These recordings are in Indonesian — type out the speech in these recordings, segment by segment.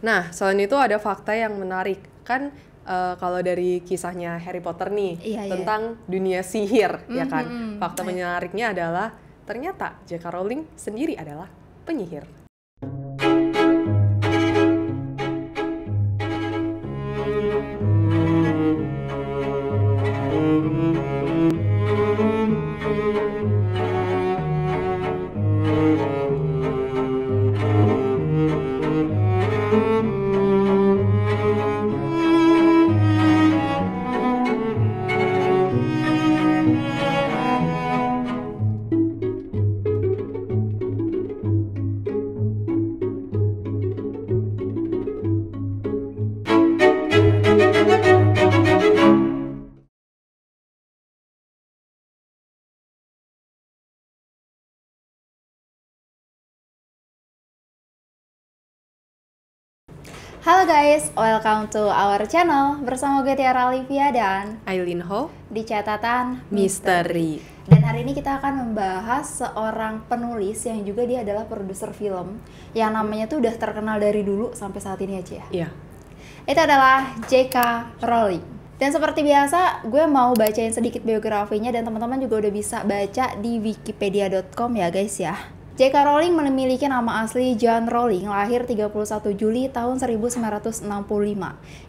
Nah, selain itu ada fakta yang menarik. Kan kalau dari kisahnya Harry Potter nih, Iya. tentang dunia sihir, ya kan? Fakta menariknya adalah ternyata J.K. Rowling sendiri adalah penyihir. Halo guys, welcome to our channel bersama gue Tiara Olivia dan Aileen Ho, di catatan Misteri. Dan hari ini kita akan membahas seorang penulis yang juga dia adalah produser film yang namanya tuh udah terkenal dari dulu sampai saat ini aja ya. Iya. Itu adalah J.K. Rowling. Dan seperti biasa, gue mau bacain sedikit biografinya dan teman-teman juga udah bisa baca di wikipedia.com ya guys ya. J.K. Rowling memiliki nama asli Joanne Rowling, lahir 31 Juli tahun 1965.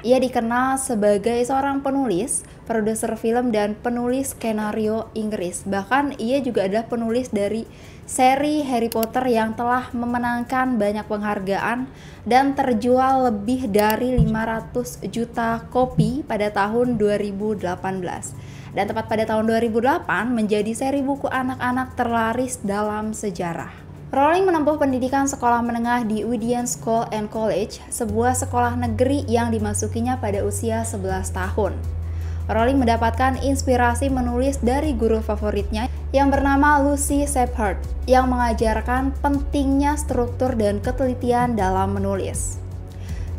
Ia dikenal sebagai seorang penulis, produser film, dan penulis skenario Inggris. Bahkan ia juga adalah penulis dari seri Harry Potter yang telah memenangkan banyak penghargaan dan terjual lebih dari 500 juta kopi pada tahun 2018. Dan tepat pada tahun 2008 menjadi seri buku anak-anak terlaris dalam sejarah. Rowling menempuh pendidikan sekolah menengah di Wheaton School and College, sebuah sekolah negeri yang dimasukinya pada usia 11 tahun. Rowling mendapatkan inspirasi menulis dari guru favoritnya yang bernama Lucy Shepherd yang mengajarkan pentingnya struktur dan ketelitian dalam menulis.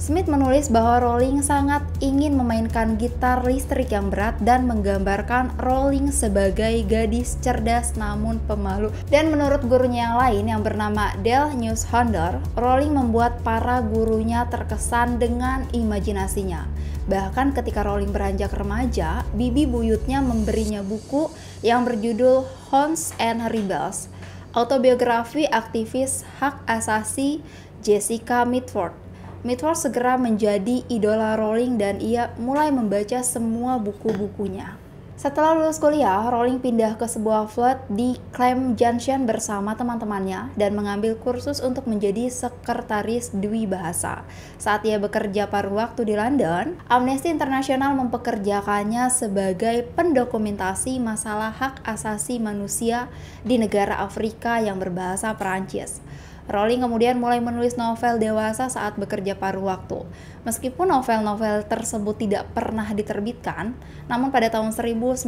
Smith menulis bahwa Rowling sangat ingin memainkan gitar listrik yang berat dan menggambarkan Rowling sebagai gadis cerdas namun pemalu. Dan menurut gurunya yang lain yang bernama Dale Newshander, Rowling membuat para gurunya terkesan dengan imajinasinya. Bahkan ketika Rowling beranjak remaja, bibi buyutnya memberinya buku yang berjudul Hounds and Rebels, autobiografi aktivis hak asasi Jessica Mitford. Mitford segera menjadi idola Rowling dan ia mulai membaca semua buku-bukunya. Setelah lulus kuliah, Rowling pindah ke sebuah flat di Clapham Junction bersama teman-temannya dan mengambil kursus untuk menjadi sekretaris dwi bahasa. Saat ia bekerja paruh waktu di London, Amnesty International mempekerjakannya sebagai pendokumentasi masalah hak asasi manusia di negara Afrika yang berbahasa Perancis. Rowling kemudian mulai menulis novel dewasa saat bekerja paruh waktu. Meskipun novel-novel tersebut tidak pernah diterbitkan, namun pada tahun 1990,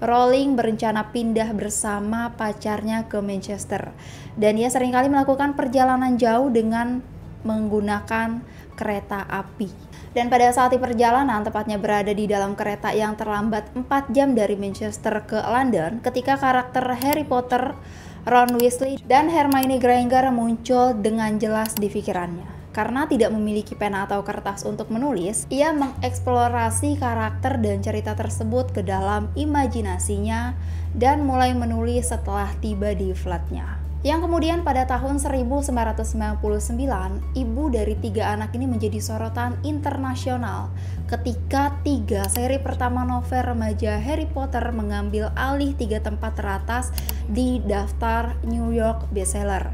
Rowling berencana pindah bersama pacarnya ke Manchester. Dan ia seringkali melakukan perjalanan jauh dengan menggunakan kereta api. Dan pada saat di perjalanan, tepatnya berada di dalam kereta yang terlambat 4 jam dari Manchester ke London, ketika karakter Harry Potter, Ron Weasley, dan Hermione Granger muncul dengan jelas di pikirannya. Karena tidak memiliki pena atau kertas untuk menulis, ia mengeksplorasi karakter dan cerita tersebut ke dalam imajinasinya dan mulai menulis setelah tiba di flatnya. Yang kemudian pada tahun 1999, ibu dari 3 anak ini menjadi sorotan internasional ketika 3 seri pertama novel remaja Harry Potter mengambil alih 3 tempat teratas di daftar New York bestseller.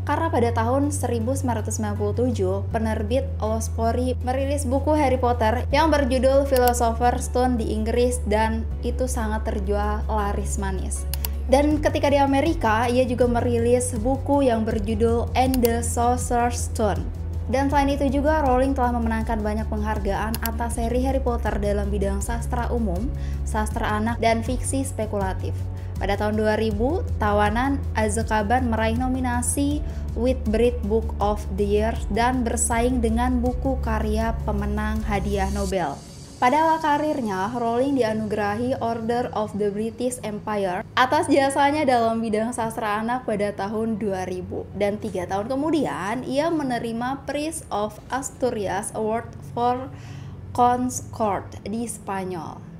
Karena pada tahun 1997, penerbit Osprey merilis buku Harry Potter yang berjudul Philosopher's Stone di Inggris dan itu sangat terjual laris manis. Dan ketika di Amerika, ia juga merilis buku yang berjudul And the Sorcerer's Stone. Dan selain itu juga, Rowling telah memenangkan banyak penghargaan atas seri Harry Potter dalam bidang sastra umum, sastra anak, dan fiksi spekulatif. Pada tahun 2000, Tawanan Azkaban meraih nominasi Whitbread Book of the Year dan bersaing dengan buku karya pemenang hadiah Nobel. Pada awal karirnya, Rowling dianugerahi Order of the British Empire atas jasanya dalam bidang sastra anak pada tahun 2000. Dan 3 tahun kemudian, ia menerima Prize of Asturias Award for Concord di Spanyol.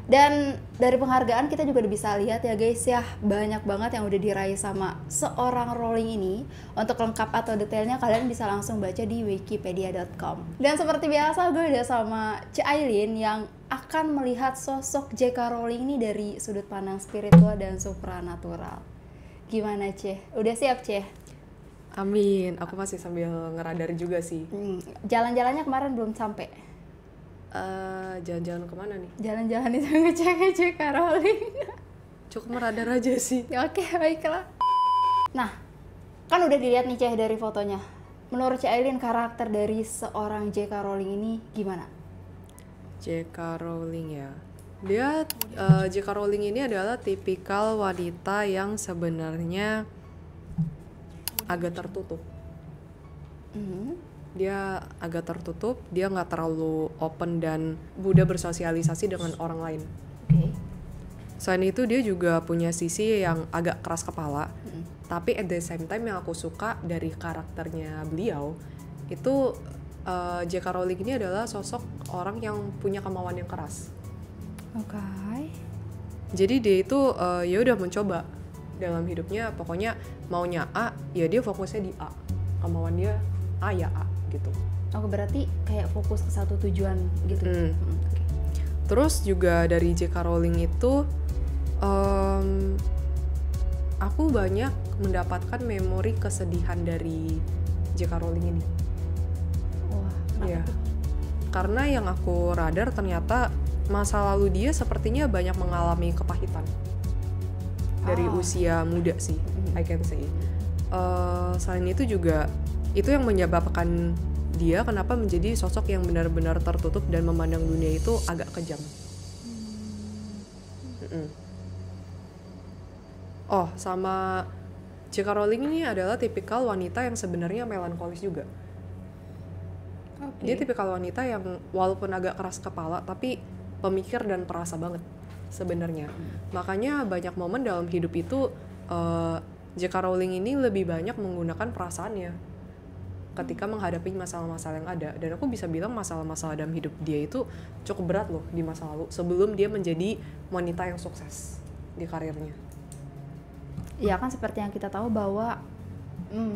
Dan dari penghargaan kita juga bisa lihat ya guys ya, banyak banget yang udah diraih sama seorang Rowling ini. Untuk lengkap atau detailnya kalian bisa langsung baca di wikipedia.com. Dan seperti biasa gue udah sama Cik Aileen yang akan melihat sosok J.K. Rowling ini dari sudut pandang spiritual dan supranatural. Gimana Cih? Udah siap Cih? Amin, aku masih sambil ngeradar juga sih. Jalan-jalannya kemarin belum sampai. Jalan-jalan kemana nih? Jalan-jalan itu ngecek J.K. Rowling. Cukup meradar aja sih. Oke, baiklah. Nah, kan udah dilihat nih Ceh dari fotonya. Menurut Ceh Aileen, karakter dari seorang J.K. Rowling ini gimana? J.K. Rowling ya. Dia J.K. Rowling ini adalah tipikal wanita yang sebenarnya agak tertutup. Dia agak tertutup, dia nggak terlalu open dan mudah bersosialisasi dengan orang lain. Oke. Selain itu dia juga punya sisi yang agak keras kepala. Tapi at the same time yang aku suka dari karakternya beliau itu J.K. Rowling ini adalah sosok orang yang punya kemauan yang keras. Oke. Jadi dia itu ya udah mencoba dalam hidupnya, pokoknya maunya A, ya dia fokusnya di A. Kemauan dia A ya A gitu. Oke, berarti kayak fokus ke satu tujuan gitu. Okay. Terus juga dari J.K. Rowling itu aku banyak mendapatkan memori kesedihan dari J.K. Rowling ini. Wah, ya. Karena yang aku radar ternyata masa lalu dia sepertinya banyak mengalami kepahitan dari usia muda sih, I can say. Selain itu juga itu yang menyebabkan dia kenapa menjadi sosok yang benar-benar tertutup dan memandang dunia itu agak kejam. Oh, sama J.K. Rowling ini adalah tipikal wanita yang sebenarnya melankolis juga. Dia tipikal wanita yang walaupun agak keras kepala tapi pemikir dan perasa banget sebenarnya. Makanya banyak momen dalam hidup itu J.K. Rowling ini lebih banyak menggunakan perasaannya ketika menghadapi masalah-masalah yang ada. Dan aku bisa bilang masalah-masalah dalam hidup dia itu cukup berat loh di masa lalu sebelum dia menjadi wanita yang sukses di karirnya. Ya kan seperti yang kita tahu bahwa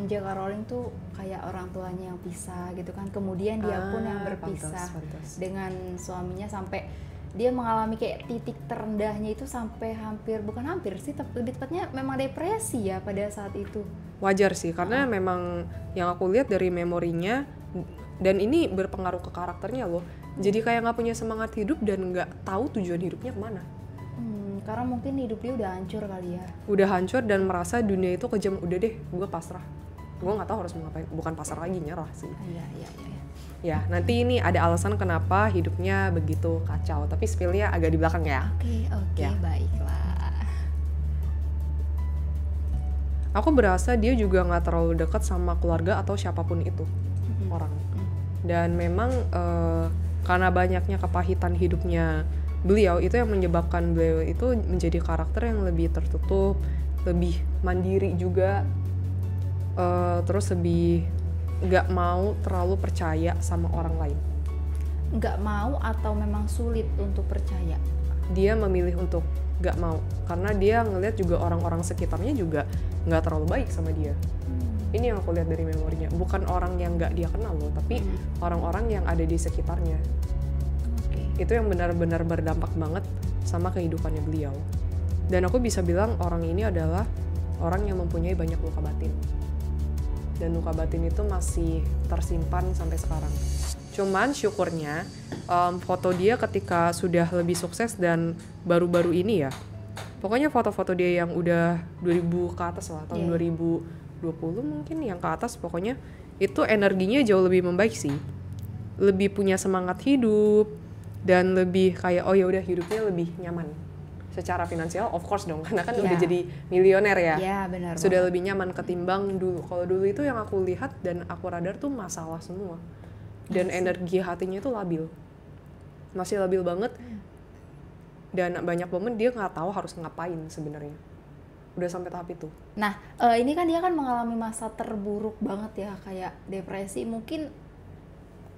J.K. Rowling tuh kayak orang tuanya yang pisah gitu kan. Kemudian dia pun yang berpisah pantas. dengan suaminya sampai dia mengalami kayak titik terendahnya itu sampai bukan hampir sih, lebih tepatnya memang depresi ya pada saat itu. Wajar sih, karena memang yang aku lihat dari memorinya, dan ini berpengaruh ke karakternya loh. Jadi kayak nggak punya semangat hidup dan nggak tahu tujuan hidupnya kemana. Karena mungkin hidup dia udah hancur kali ya. Udah hancur dan merasa dunia itu kejam, udah deh, gue pasrah. Gue nggak tahu harus ngapain, bukan pasrah lagi, nyerah sih. Iya. Ya, nanti ini ada alasan kenapa hidupnya begitu kacau, tapi spill-nya agak di belakang ya. Oke, Ya. baiklah. Aku berasa dia juga nggak terlalu dekat sama keluarga atau siapapun itu orang. Dan memang karena banyaknya kepahitan hidupnya beliau itu yang menyebabkan beliau itu menjadi karakter yang lebih tertutup, lebih mandiri juga, terus lebih nggak mau terlalu percaya sama orang lain. Nggak mau atau memang sulit untuk percaya? Dia memilih untuk nggak mau karena dia ngelihat juga orang-orang sekitarnya juga nggak terlalu baik sama dia. Ini yang aku lihat dari memorinya, bukan orang yang nggak dia kenal loh, tapi orang-orang yang ada di sekitarnya. Itu yang benar-benar berdampak banget sama kehidupannya beliau. Dan aku bisa bilang orang ini adalah orang yang mempunyai banyak luka batin. Dan luka batin itu masih tersimpan sampai sekarang. Cuman syukurnya foto dia ketika sudah lebih sukses dan baru-baru ini ya, pokoknya foto-foto dia yang udah 2000 ke atas lah, tahun 2020 mungkin yang ke atas, pokoknya itu energinya jauh lebih membaik sih, lebih punya semangat hidup dan lebih kayak oh ya udah hidupnya lebih nyaman secara finansial, of course dong, karena kan udah jadi milioner ya. Iya, benar. Sudah lebih nyaman ketimbang dulu. Kalau dulu itu yang aku lihat dan aku radar tuh masalah semua. Dan energi hatinya itu labil. masih labil banget. Dan banyak momen dia nggak tahu harus ngapain sebenarnya. Udah sampai tahap itu. Nah, ini kan dia kan mengalami masa terburuk banget ya, kayak depresi, mungkin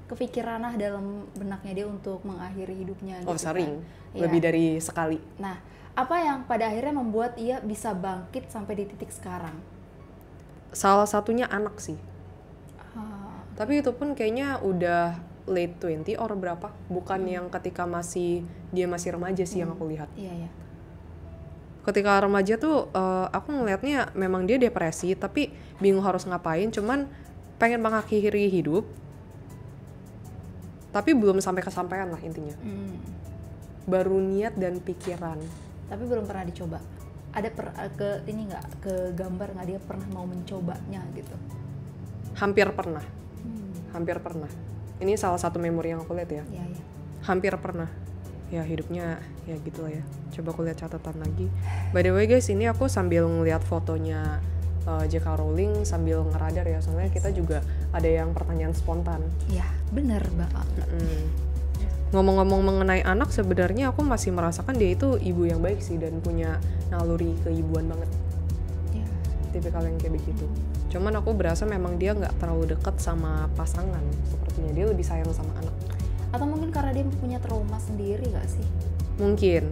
kepikiran lah dalam benaknya dia untuk mengakhiri hidupnya gitu. Oh sering, kan. lebih Iya. dari sekali. Nah, apa yang pada akhirnya membuat ia bisa bangkit sampai di titik sekarang? Salah satunya anak sih. Ah, Tapi itu pun kayaknya udah late 20 or berapa. Bukan yang ketika dia masih remaja sih yang aku lihat. iya ya. Ketika remaja tuh aku ngelihatnya memang dia depresi tapi bingung harus ngapain, cuman pengen mengakhiri hidup tapi belum sampai kesampaian lah intinya. Baru niat dan pikiran. Tapi belum pernah dicoba. Ada ke gambar nggak dia pernah mau mencobanya gitu? Hampir pernah. Ini salah satu memori yang aku lihat ya. Iya ya. Hampir pernah. Ya hidupnya ya gitu lah ya. Coba aku lihat catatan lagi. By the way guys, ini aku sambil ngeliat fotonya J.K. Rowling sambil ngeradar ya. Soalnya kita juga ada yang pertanyaan spontan. Iya, bener banget. Ngomong-ngomong mengenai anak, sebenarnya aku masih merasakan dia itu ibu yang baik sih dan punya naluri keibuan banget. Iya. Tipikal yang kayak begitu. Cuman aku berasa memang dia nggak terlalu dekat sama pasangan. Sepertinya dia lebih sayang sama anak. Atau mungkin karena dia punya trauma sendiri nggak sih? Mungkin.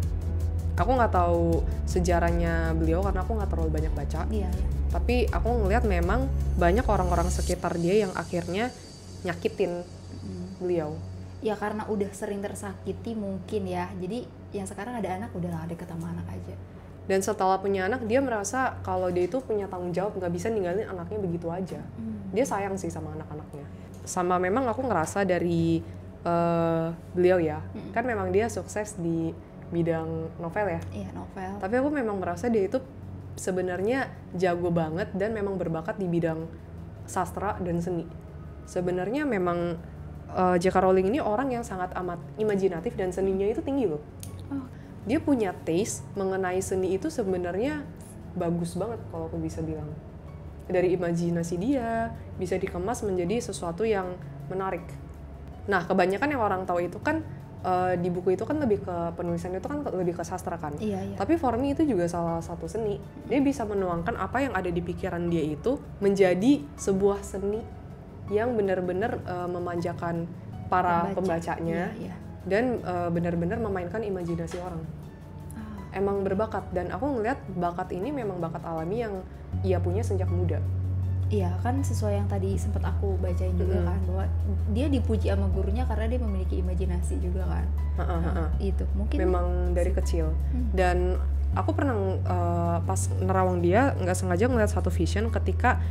Aku nggak tahu sejarahnya beliau karena aku nggak terlalu banyak baca. Iya ya. Tapi aku ngelihat memang banyak orang-orang sekitar dia yang akhirnya nyakitin beliau. Ya karena udah sering tersakiti mungkin ya. Jadi yang sekarang ada anak udahlah deket sama anak aja. Dan setelah punya anak, dia merasa kalau dia itu punya tanggung jawab, nggak bisa ninggalin anaknya begitu aja. Dia sayang sih sama anak-anaknya. Sama memang aku ngerasa dari beliau ya, kan memang dia sukses di bidang novel ya. Iya, novel. Tapi aku memang merasa dia itu sebenarnya jago banget dan memang berbakat di bidang sastra dan seni. Sebenarnya memang J.K. Rowling ini orang yang sangat amat imajinatif dan seninya itu tinggi loh. Oh. Dia punya taste mengenai seni itu sebenarnya bagus banget kalau aku bisa bilang. Dari imajinasi dia bisa dikemas menjadi sesuatu yang menarik. Nah, kebanyakan yang orang tahu itu kan di buku itu kan lebih ke penulisan itu kan lebih ke sastra kan. Iya, iya. Tapi for me itu juga salah satu seni. Dia bisa menuangkan apa yang ada di pikiran dia itu menjadi sebuah seni yang benar-benar memanjakan para pembacanya. Iya, iya. Dan benar-benar memainkan imajinasi orang. Emang berbakat, dan aku ngeliat bakat ini memang bakat alami yang ia punya sejak muda. Iya kan sesuai yang tadi sempat aku bacain juga kan, bahwa dia dipuji sama gurunya karena dia memiliki imajinasi juga kan. Itu mungkin Memang dari kecil. Dan aku pernah pas nerawang dia nggak sengaja ngeliat satu vision ketika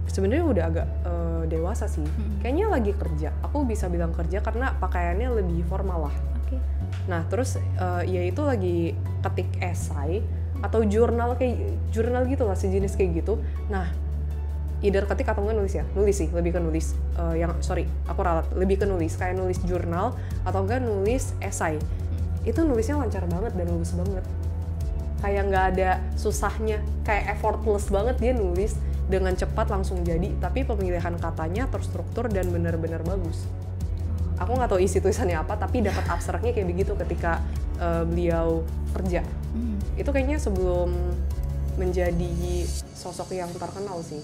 sebenarnya udah agak dewasa sih. Kayaknya lagi kerja. Aku bisa bilang kerja karena pakaiannya lebih formal lah. Oke. Nah terus ya itu lagi ketik esai atau jurnal gitu lah, sejenis kayak gitu. Nah either ketik atau enggak nulis ya, nulis sih, lebih ke nulis. Aku ralat, lebih ke nulis, kayak nulis jurnal atau enggak nulis esai. Itu nulisnya lancar banget dan bagus banget. Kayak nggak ada susahnya, kayak effortless banget dia nulis dengan cepat langsung jadi. Tapi pemilihan katanya terstruktur dan benar-benar bagus. Aku nggak tahu isi tulisannya apa, tapi dapat abstraknya kayak begitu ketika beliau kerja. Itu kayaknya sebelum menjadi sosok yang terkenal sih.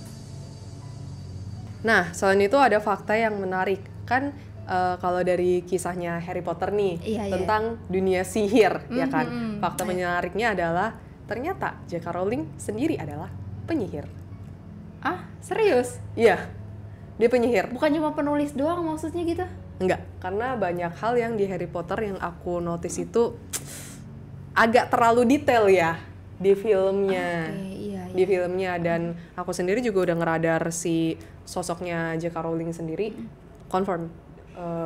Nah, selain itu ada fakta yang menarik. Kan kalau dari kisahnya Harry Potter nih, tentang dunia sihir, ya kan? Fakta menariknya adalah ternyata J.K. Rowling sendiri adalah penyihir. Ah, serius? Iya, dia penyihir. Bukan cuma penulis doang maksudnya gitu? Enggak, karena banyak hal yang di Harry Potter yang aku notice itu agak terlalu detail ya di filmnya. Iya. Di filmnya, dan aku sendiri juga udah ngeradar si sosoknya J.K. Rowling sendiri, confirm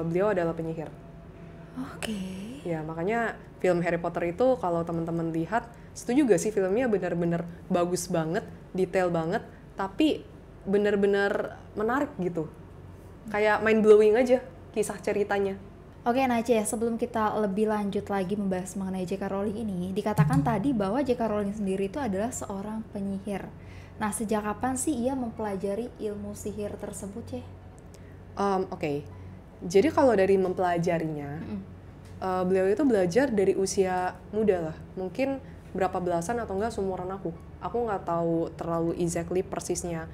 beliau adalah penyihir. Oke. Ya makanya film Harry Potter itu kalau teman-teman lihat, setuju gak sih filmnya benar-benar bagus banget, detail banget, tapi benar-benar menarik gitu. Kayak mind blowing aja kisah ceritanya. Oke Nace, sebelum kita lebih lanjut lagi membahas mengenai J.K. Rowling ini, dikatakan tadi bahwa J.K. Rowling sendiri itu adalah seorang penyihir. Nah, sejak kapan sih ia mempelajari ilmu sihir tersebut, Ceh? Oke. Jadi kalau dari mempelajarinya, beliau itu belajar dari usia muda lah, mungkin berapa belasan atau enggak seumuran aku nggak tahu terlalu exactly persisnya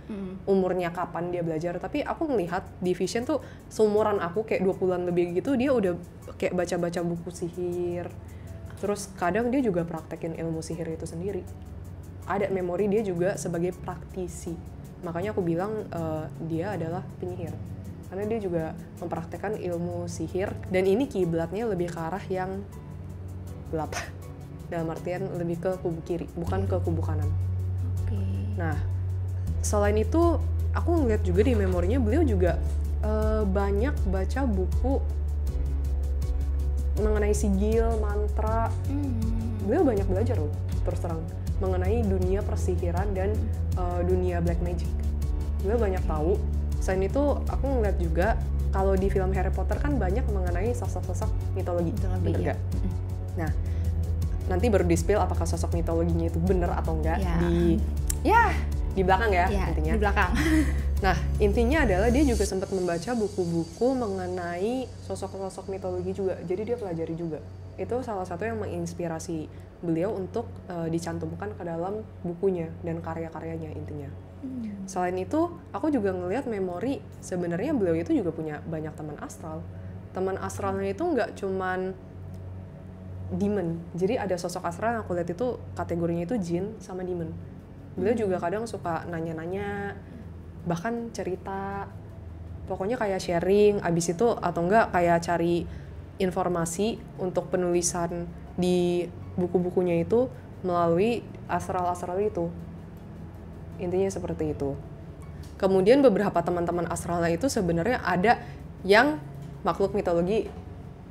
umurnya kapan dia belajar, tapi aku ngelihat di Vision tuh seumuran aku kayak 20-an lebih gitu, dia udah kayak baca-baca buku sihir, terus kadang dia juga praktekin ilmu sihir itu sendiri, ada memori dia juga sebagai praktisi, makanya aku bilang dia adalah penyihir karena dia juga mempraktekkan ilmu sihir, dan ini kiblatnya lebih ke arah yang gelap dalam artian lebih ke kubu kiri, bukan ke kubu kanan. Nah, selain itu aku ngeliat juga di memorinya beliau juga banyak baca buku mengenai sigil, mantra. Beliau banyak belajar loh, terus terang, mengenai dunia persihiran dan dunia black magic. Beliau banyak tahu. Selain itu aku ngeliat juga kalau di film Harry Potter kan banyak mengenai sosok-sosok mitologi, bener gak? Nah, nanti baru di-spill apakah sosok mitologinya itu bener atau enggak di belakang ya intinya. Di belakang. Nah, intinya adalah dia juga sempat membaca buku-buku mengenai sosok-sosok mitologi juga. Jadi dia pelajari juga. Itu salah satu yang menginspirasi beliau untuk dicantumkan ke dalam bukunya dan karya-karyanya intinya. Selain itu, aku juga ngelihat memori sebenarnya beliau itu juga punya banyak teman astral. Teman astralnya itu nggak cuman demon. Jadi ada sosok astral yang aku lihat itu kategorinya itu jin sama demon. Beliau juga kadang suka nanya-nanya, bahkan cerita. Pokoknya kayak sharing, abis itu atau enggak kayak cari informasi untuk penulisan di buku-bukunya itu melalui astral-astral itu. Intinya seperti itu. Kemudian beberapa teman-teman astralnya itu sebenarnya ada yang makhluk mitologi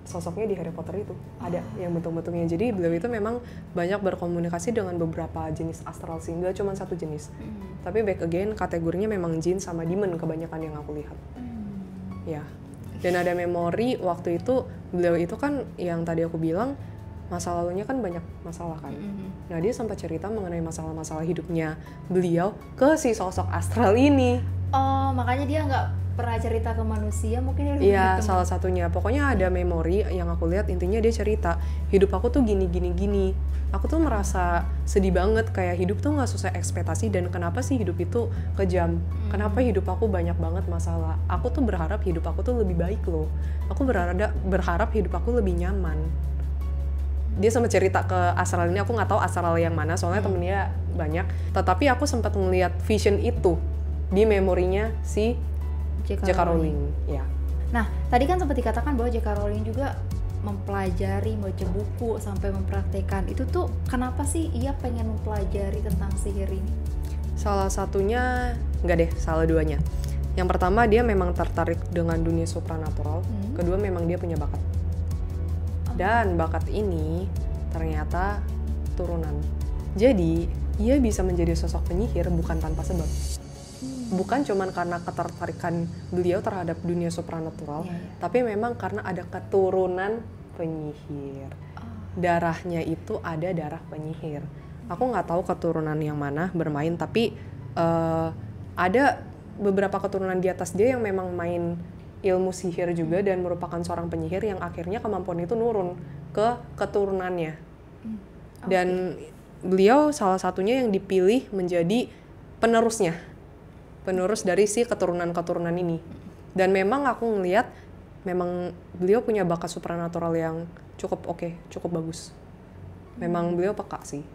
sosoknya di Harry Potter itu. Ada yang bentuk-bentuknya. Jadi beliau itu memang banyak berkomunikasi dengan beberapa jenis astral sih. Nggak cuma satu jenis. Tapi back again kategorinya memang jin sama demon kebanyakan yang aku lihat. Ya. Dan ada memori waktu itu beliau itu kan yang tadi aku bilang masa lalunya kan banyak masalah kan. Nah dia sempat cerita mengenai masalah-masalah hidupnya beliau ke si sosok astral ini. Oh makanya dia nggak pernah cerita ke manusia mungkin. Iya salah satunya. Pokoknya ada memori yang aku lihat intinya dia cerita hidup aku tuh gini. Aku tuh merasa sedih banget kayak hidup tuh nggak sesuai ekspektasi dan kenapa sih hidup itu kejam? Kenapa hidup aku banyak banget masalah? Aku tuh berharap hidup aku tuh lebih baik loh. Aku berharap hidup aku lebih nyaman. Dia sempat cerita ke astral ini, aku nggak tahu astral yang mana soalnya temennya banyak, tetapi aku sempat ngeliat vision itu di memorinya si J.K. Rowling. Ya. Nah tadi kan sempat dikatakan bahwa J.K. Rowling juga mempelajari, baca buku sampai mempraktekkan. Itu tuh kenapa sih ia pengen mempelajari tentang sihir ini? Salah satunya, salah duanya. Yang pertama dia memang tertarik dengan dunia supranatural, kedua memang dia punya bakat. Dan bakat ini ternyata turunan. Jadi, ia bisa menjadi sosok penyihir bukan tanpa sebab. Bukan cuma karena ketertarikan beliau terhadap dunia supranatural, tapi memang karena ada keturunan penyihir. Darahnya itu ada darah penyihir. Aku nggak tahu keturunan yang mana bermain, tapi ada beberapa keturunan di atas dia yang memang main ilmu sihir juga dan merupakan seorang penyihir yang akhirnya kemampuan itu nurun ke keturunannya. Dan beliau salah satunya yang dipilih menjadi penerus dari si keturunan-keturunan ini. Dan memang aku ngelihat memang beliau punya bakat supranatural yang cukup cukup bagus. Memang beliau peka sih.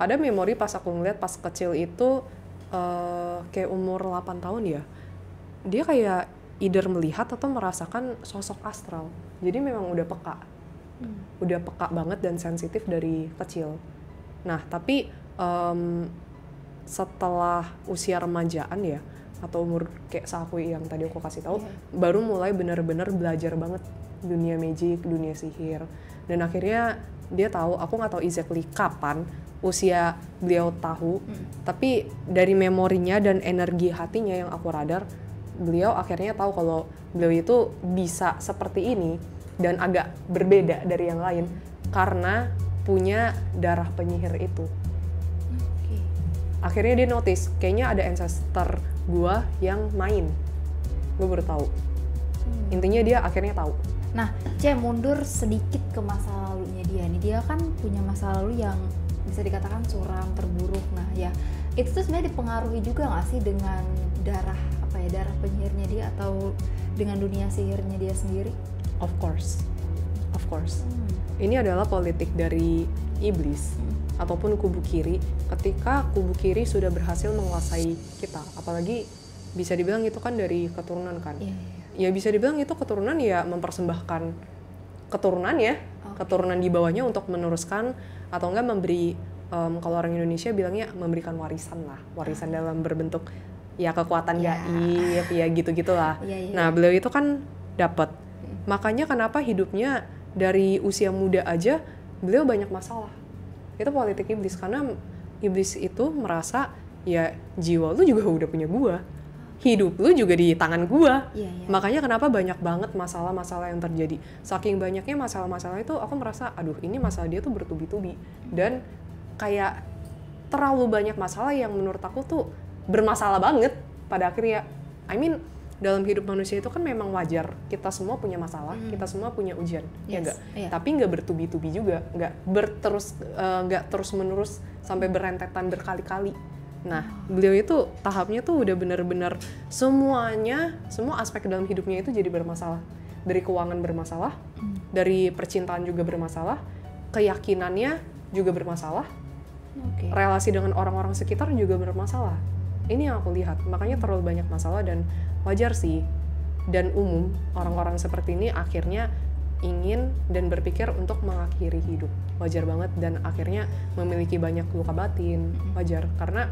Ada memori pas aku ngeliat pas kecil itu kayak umur 8 tahun ya. Dia kayak either melihat atau merasakan sosok astral. Jadi memang udah peka. Udah peka banget dan sensitif dari kecil. Nah, tapi setelah usia remajaan ya, atau umur kayak Sakui yang tadi aku kasih tahu, baru mulai benar-benar belajar banget dunia magic, dunia sihir. Dan akhirnya dia tahu, aku nggak tahu exactly kapan usia beliau tahu, tapi dari memorinya dan energi hatinya yang aku radar, beliau akhirnya tahu kalau beliau itu bisa seperti ini dan agak berbeda dari yang lain karena punya darah penyihir itu. Akhirnya dia notice, kayaknya ada ancestor gua yang main. Gue baru tahu. Intinya dia akhirnya tahu. Nah, mundur sedikit ke masa lalunya dia nih. Dia kan punya masa lalu yang bisa dikatakan suram, terburuk. Nah, ya itu tuh sebenarnya dipengaruhi juga nggak sih dengan darah penyihirnya dia atau dengan dunia sihirnya dia sendiri? Of course. Ini adalah politik dari iblis ataupun kubu kiri. Ketika kubu kiri sudah berhasil menguasai kita, apalagi bisa dibilang itu kan dari keturunan kan. Ya bisa dibilang itu keturunan, ya mempersembahkan keturunan ya, keturunan di bawahnya untuk meneruskan atau enggak memberi, kalau orang Indonesia bilangnya memberikan warisan lah, warisan dalam berbentuk ya kekuatan gaib ya gitu-gitulah. Nah beliau itu kan dapat, makanya kenapa hidupnya dari usia muda aja beliau banyak masalah. Itu politik iblis, karena iblis itu merasa ya jiwa lu juga udah punya gua, hidup lu juga di tangan gua. Makanya kenapa banyak banget masalah-masalah yang terjadi. Saking banyaknya masalah-masalah itu, aku merasa aduh ini masalah dia tuh bertubi-tubi. Dan kayak terlalu banyak masalah yang menurut aku tuh bermasalah banget pada akhirnya. I mean, dalam hidup manusia itu kan memang wajar. Kita semua punya masalah, kita semua punya ujian. Ya enggak? Tapi nggak bertubi-tubi juga. Nggak terus-menerus sampai berentetan berkali-kali. Nah, beliau itu tahapnya tuh udah benar-benar semua aspek dalam hidupnya itu jadi bermasalah. Dari keuangan bermasalah, dari percintaan juga bermasalah, keyakinannya juga bermasalah, relasi dengan orang-orang sekitar juga bermasalah. Ini yang aku lihat, makanya terlalu banyak masalah dan wajar sih. Dan umum, orang-orang seperti ini akhirnya ingin dan berpikir untuk mengakhiri hidup. Wajar banget, dan akhirnya memiliki banyak luka batin. Wajar, karena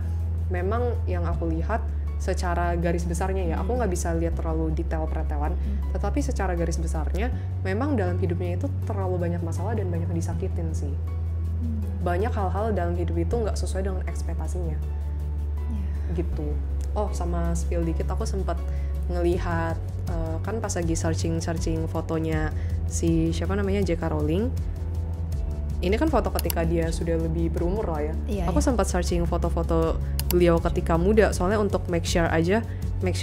memang yang aku lihat secara garis besarnya ya, aku nggak bisa lihat terlalu detail pretelan, tetapi secara garis besarnya memang dalam hidupnya itu terlalu banyak masalah dan banyak disakitin sih. Banyak hal-hal dalam hidup itu nggak sesuai dengan ekspektasinya. Gitu. Oh, sama spill dikit, aku sempat ngelihat kan pas lagi searching fotonya si siapa namanya J.K. Rowling. Ini kan foto ketika dia sudah lebih berumur lah ya. Aku sempat searching foto-foto beliau ketika muda, soalnya untuk make sure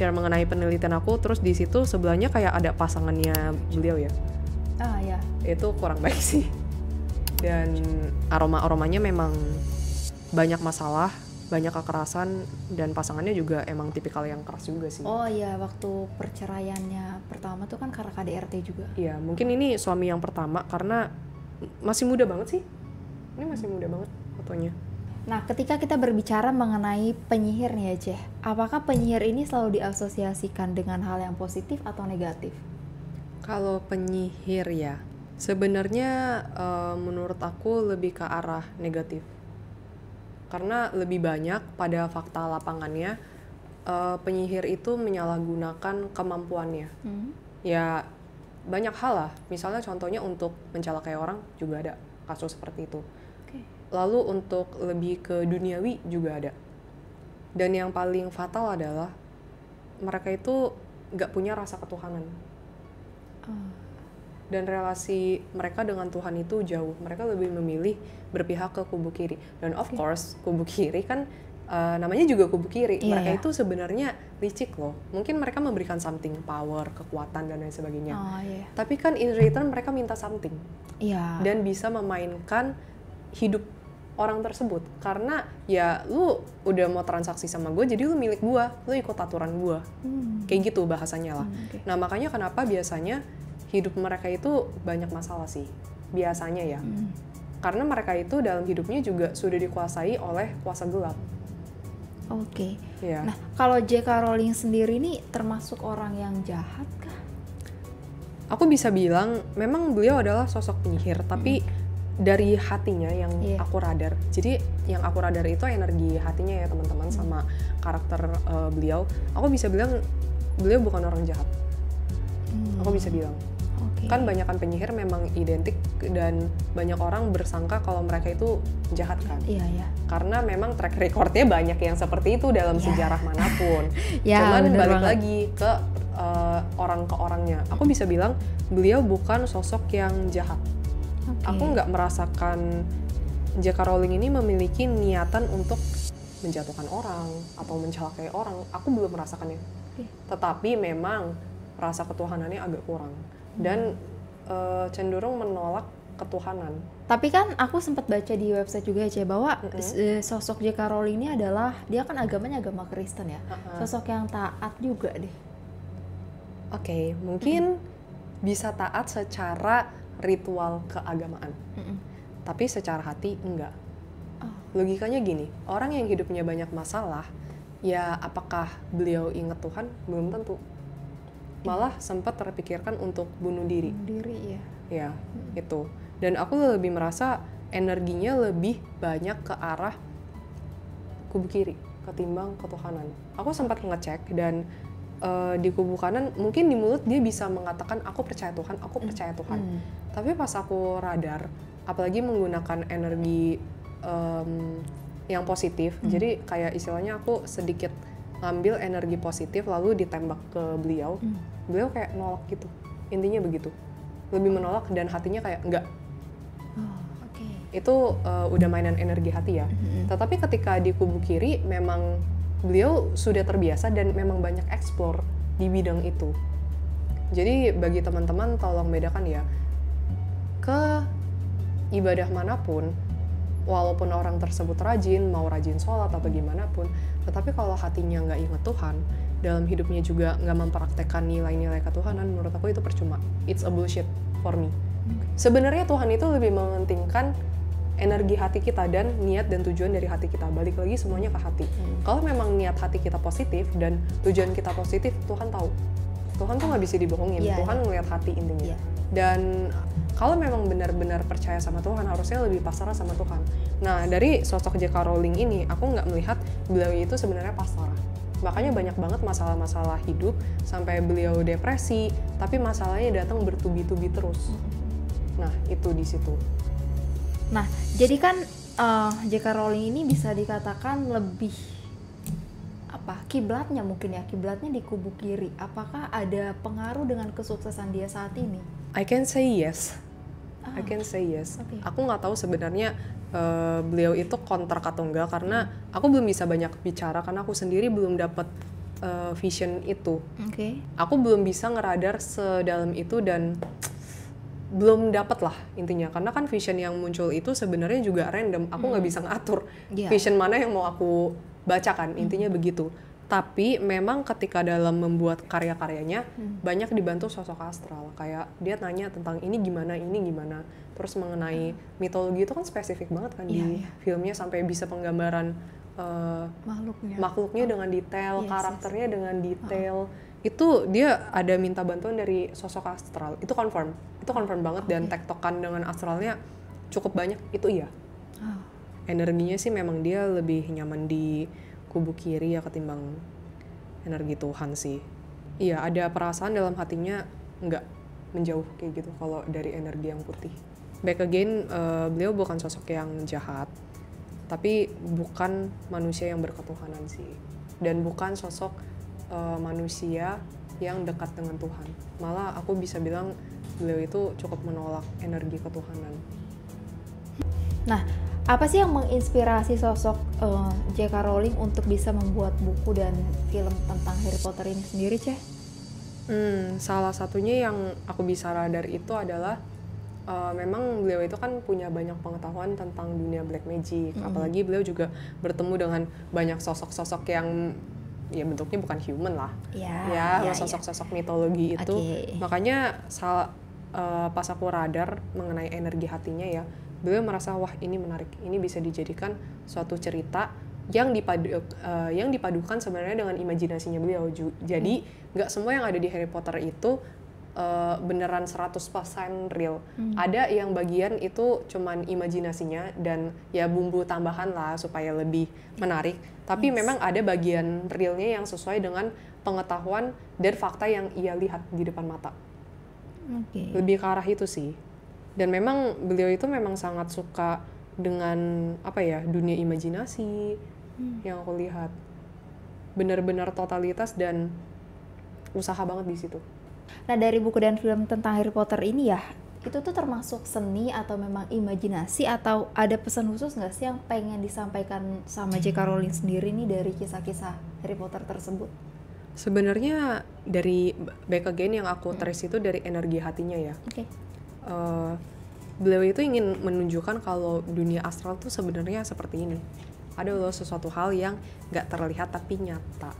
mengenai penelitian aku. Terus di situ sebelahnya kayak ada pasangannya beliau ya. Itu kurang baik sih. Dan aromanya memang banyak masalah, banyak kekerasan, dan pasangannya juga emang tipikal yang keras juga sih. Oh iya, waktu perceraiannya pertama tuh kan karena KDRT juga. Iya, mungkin ini suami yang pertama karena masih muda banget sih. Ini masih muda banget fotonya. Nah, ketika kita berbicara mengenai penyihir nih ya, Ceh, apakah penyihir ini selalu diasosiasikan dengan hal yang positif atau negatif? Kalau penyihir ya, sebenarnya menurut aku lebih ke arah negatif. Karena lebih banyak pada fakta lapangannya, penyihir itu menyalahgunakan kemampuannya. Ya, banyak hal lah, misalnya contohnya untuk mencelakai orang juga ada kasus seperti itu. Lalu untuk lebih ke duniawi juga ada. Dan yang paling fatal adalah mereka itu gak punya rasa ketuhanan. Dan relasi mereka dengan Tuhan itu jauh. Mereka lebih memilih berpihak ke kubu kiri. Dan of course kubu kiri kan namanya juga kubu kiri. Mereka itu sebenarnya licik loh. Mungkin mereka memberikan something, power, kekuatan, dan lain sebagainya. Tapi kan in return mereka minta something. Dan bisa memainkan hidup orang tersebut. Karena ya lu udah mau transaksi sama gue, jadi lu milik gue. Lu ikut aturan gue. Kayak gitu bahasanya lah. Nah makanya kenapa biasanya hidup mereka itu banyak masalah sih. Biasanya ya. Karena mereka itu dalam hidupnya juga sudah dikuasai oleh kuasa gelap. Nah, kalau J.K. Rowling sendiri nih termasuk orang yang jahat kah? Aku bisa bilang memang beliau adalah sosok penyihir, tapi dari hatinya yang aku radar. Jadi yang aku radar itu energi hatinya ya teman-teman, sama karakter beliau. Aku bisa bilang beliau bukan orang jahat. Aku bisa bilang. Kan banyakan penyihir memang identik dan banyak orang bersangka kalau mereka itu jahat kan. Karena memang track recordnya banyak yang seperti itu dalam sejarah manapun. Cuman balik lagi ke orang ke orangnya. Aku bisa bilang beliau bukan sosok yang jahat. Aku nggak merasakan J.K. Rowling ini memiliki niatan untuk menjatuhkan orang atau mencelakai orang. Aku belum merasakannya. Tetapi memang rasa ketuhanannya agak kurang. Dan cenderung menolak ketuhanan. Tapi kan aku sempat baca di website juga aja bahwa sosok J.K. Rowling ini adalah, dia kan agamanya agama Kristen ya, sosok yang taat juga deh. Oke, mungkin bisa taat secara ritual keagamaan, tapi secara hati enggak. Logikanya gini, orang yang hidupnya banyak masalah, ya apakah beliau ingat Tuhan? Belum tentu. Malah sempat terpikirkan untuk bunuh diri. Ya, itu. Dan aku lebih merasa energinya lebih banyak ke arah kubu kiri ketimbang ketuhanan. Aku sempat ngecek dan di kubu kanan mungkin di mulut dia bisa mengatakan aku percaya Tuhan, aku percaya Tuhan. Tapi pas aku radar, apalagi menggunakan energi yang positif, jadi kayak istilahnya aku sedikit ngambil energi positif lalu ditembak ke beliau, beliau kayak nolak gitu. Intinya begitu, lebih menolak dan hatinya kayak enggak. Itu udah mainan energi hati ya. Tetapi ketika di kubu kiri memang beliau sudah terbiasa dan memang banyak explore di bidang itu. Jadi bagi teman-teman tolong bedakan ya, ke ibadah manapun, walaupun orang tersebut rajin, mau rajin sholat atau gimana pun, tetapi kalau hatinya nggak ingat Tuhan, dalam hidupnya juga nggak mempraktekkan nilai-nilai ketuhanan, menurut aku itu percuma. It's a bullshit for me. Sebenarnya Tuhan itu lebih mementingkan energi hati kita dan niat dan tujuan dari hati kita. Balik lagi semuanya ke hati. Kalau memang niat hati kita positif dan tujuan kita positif, Tuhan tahu. Tuhan tuh nggak bisa dibohongin. Tuhan ngeliat hati intinya. Dan kalau memang benar-benar percaya sama Tuhan, harusnya lebih pasrah sama Tuhan. Nah, dari sosok J.K. Rowling ini, aku nggak melihat beliau itu sebenarnya pasrah. Makanya banyak banget masalah-masalah hidup, sampai beliau depresi, tapi masalahnya datang bertubi-tubi terus. Nah, itu di situ. Nah, jadi kan J.K. Rowling ini bisa dikatakan lebih kiblatnya mungkin ya, kiblatnya di kubu kiri. Apakah ada pengaruh dengan kesuksesan dia saat ini? I can say yes. I can say yes. Aku nggak tahu sebenarnya beliau itu kontrak atau enggak, karena aku belum bisa banyak bicara karena aku sendiri belum dapat vision itu. Aku belum bisa ngeradar sedalam itu dan belum dapat lah intinya, karena kan vision yang muncul itu sebenarnya juga random. Aku nggak bisa ngatur vision mana yang mau aku bacakan, intinya begitu. Tapi memang ketika dalam membuat karya-karyanya banyak dibantu sosok astral. Kayak dia tanya tentang ini gimana, terus mengenai mitologi itu kan spesifik banget kan di filmnya, sampai bisa penggambaran makhluknya dengan detail, karakternya dengan detail. Itu dia ada minta bantuan dari sosok astral. Itu confirm banget. Dan tektokan dengan astralnya cukup banyak, itu iya. Energinya sih memang dia lebih nyaman di kubu kiri ya ketimbang energi Tuhan sih. Iya, ada perasaan dalam hatinya nggak menjauh kayak gitu kalau dari energi yang putih. Back again, beliau bukan sosok yang jahat, tapi bukan manusia yang berketuhanan sih, dan bukan sosok manusia yang dekat dengan Tuhan. Malah aku bisa bilang beliau itu cukup menolak energi ketuhanan. Nah, apa sih yang menginspirasi sosok J.K. Rowling untuk bisa membuat buku dan film tentang Harry Potter ini sendiri, Ceh? Salah satunya yang aku bisa radar itu adalah memang beliau itu kan punya banyak pengetahuan tentang dunia black magic. Apalagi beliau juga bertemu dengan banyak sosok-sosok yang ya bentuknya bukan human lah, sosok-sosok mitologi itu. Makanya pas aku radar mengenai energi hatinya ya, beliau merasa wah ini menarik, ini bisa dijadikan suatu cerita yang dipadukan sebenarnya dengan imajinasinya beliau. Jadi nggak semua yang ada di Harry Potter itu beneran 100% real. Ada yang bagian itu cuman imajinasinya dan ya bumbu tambahan lah supaya lebih menarik. Tapi memang ada bagian realnya yang sesuai dengan pengetahuan dan fakta yang ia lihat di depan mata. Lebih ke arah itu sih. Dan memang beliau itu memang sangat suka dengan dunia imajinasi yang aku lihat. Benar-benar totalitas dan usaha banget di situ. Nah, dari buku dan film tentang Harry Potter ini ya, itu tuh termasuk seni atau memang imajinasi, atau ada pesan khusus nggak sih yang pengen disampaikan sama J.K. Rowling sendiri nih dari kisah-kisah Harry Potter tersebut? Sebenarnya dari back again yang aku trace itu dari energi hatinya ya. beliau itu ingin menunjukkan kalau dunia astral tuh sebenarnya seperti ini. Ada loh sesuatu hal yang nggak terlihat tapi nyata.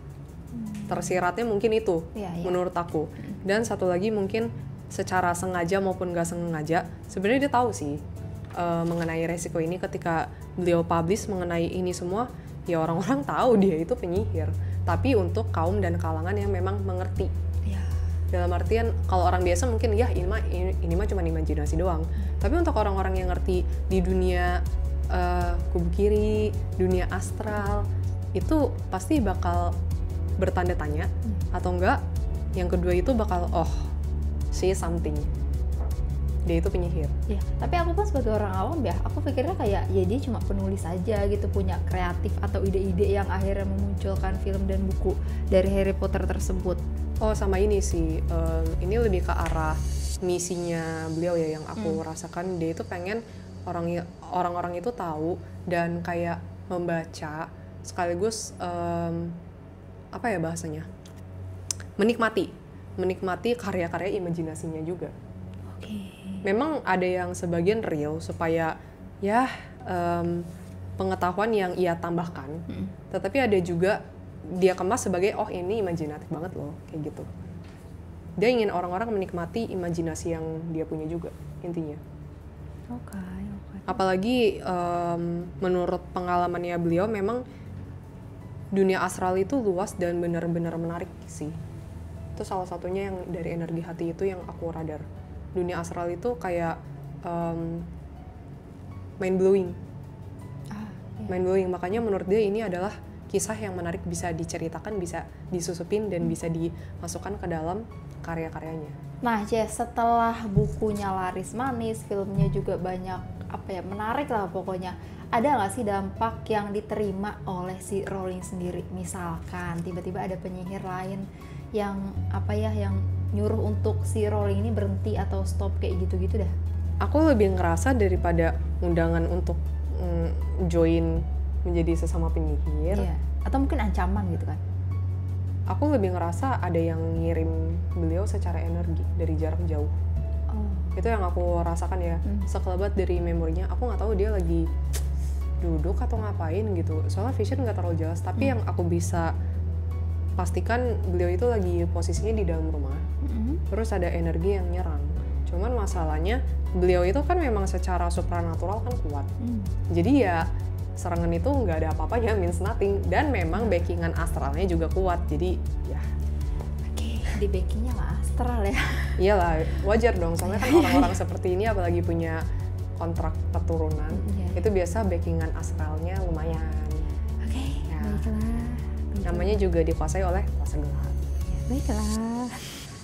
Tersiratnya mungkin itu, menurut aku. Dan satu lagi mungkin secara sengaja maupun nggak sengaja, sebenarnya dia tahu sih mengenai resiko ini. Ketika beliau publish mengenai ini semua, ya orang-orang tahu dia itu penyihir. Tapi untuk kaum dan kalangan yang memang mengerti. Dalam artian kalau orang biasa mungkin ya ini mah cuma imajinasi doang. Tapi untuk orang-orang yang ngerti di dunia kubu kiri, dunia astral, itu pasti bakal bertanda tanya atau enggak. Yang kedua itu bakal see something. Dia itu penyihir. Ya, tapi aku kan sebagai orang awam ya, aku pikirnya kayak ya dia cuma penulis aja gitu, punya kreatif atau ide-ide yang akhirnya memunculkan film dan buku dari Harry Potter tersebut. Oh sama ini sih, ini lebih ke arah misinya beliau ya yang aku rasakan. Dia itu pengen orang-orang itu tahu dan kayak membaca sekaligus apa ya bahasanya, menikmati karya-karya imajinasinya juga. Memang ada yang sebagian real supaya ya pengetahuan yang ia tambahkan, tetapi ada juga dia kemas sebagai ini imajinatif banget loh, kayak gitu. Dia ingin orang-orang menikmati imajinasi yang dia punya juga intinya. Apalagi menurut pengalamannya beliau memang dunia astral itu luas dan benar-benar menarik sih. Itu salah satunya yang dari energi hati itu yang aku radar. Dunia astral itu kayak mind blowing. Makanya menurut dia ini adalah kisah yang menarik, bisa diceritakan, bisa disusupin dan bisa dimasukkan ke dalam karya-karyanya. Nah, Jess, setelah bukunya laris manis, filmnya juga banyak menarik lah pokoknya. Ada nggak sih dampak yang diterima oleh si Rowling sendiri? Misalkan tiba-tiba ada penyihir lain yang yang nyuruh untuk si Rowling ini berhenti atau stop kayak gitu-gitu dah. Aku lebih ngerasa daripada undangan untuk join menjadi sesama penyihir. Atau mungkin ancaman gitu kan. Aku lebih ngerasa ada yang ngirim beliau secara energi dari jarak jauh. Itu yang aku rasakan ya. Sekelebat dari memorinya, aku nggak tahu dia lagi duduk atau ngapain gitu. Soalnya vision nggak terlalu jelas. Tapi yang aku bisa pastikan beliau itu lagi posisinya di dalam rumah. Terus ada energi yang nyerang. Cuman masalahnya beliau itu kan memang secara supranatural kan kuat. Jadi ya serangan itu nggak ada apa-apanya, means nothing. Dan memang backingan astralnya juga kuat. Jadi ya di backingnya lah astral ya. Iyalah, wajar dong. Soalnya kan orang-orang seperti ini apalagi punya kontrak keturunan, itu biasa backingan astralnya lumayan. Baiklah. Namanya juga dikuasai oleh kuasa gelap. Baiklah.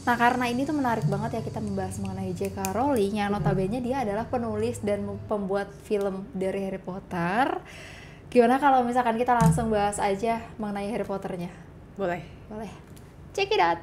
Nah, karena ini tuh menarik banget ya kita membahas mengenai J.K. Rowling yang notabene dia adalah penulis dan pembuat film dari Harry Potter. Gimana kalau misalkan kita langsung bahas aja mengenai Harry Potternya? Boleh. Check it out.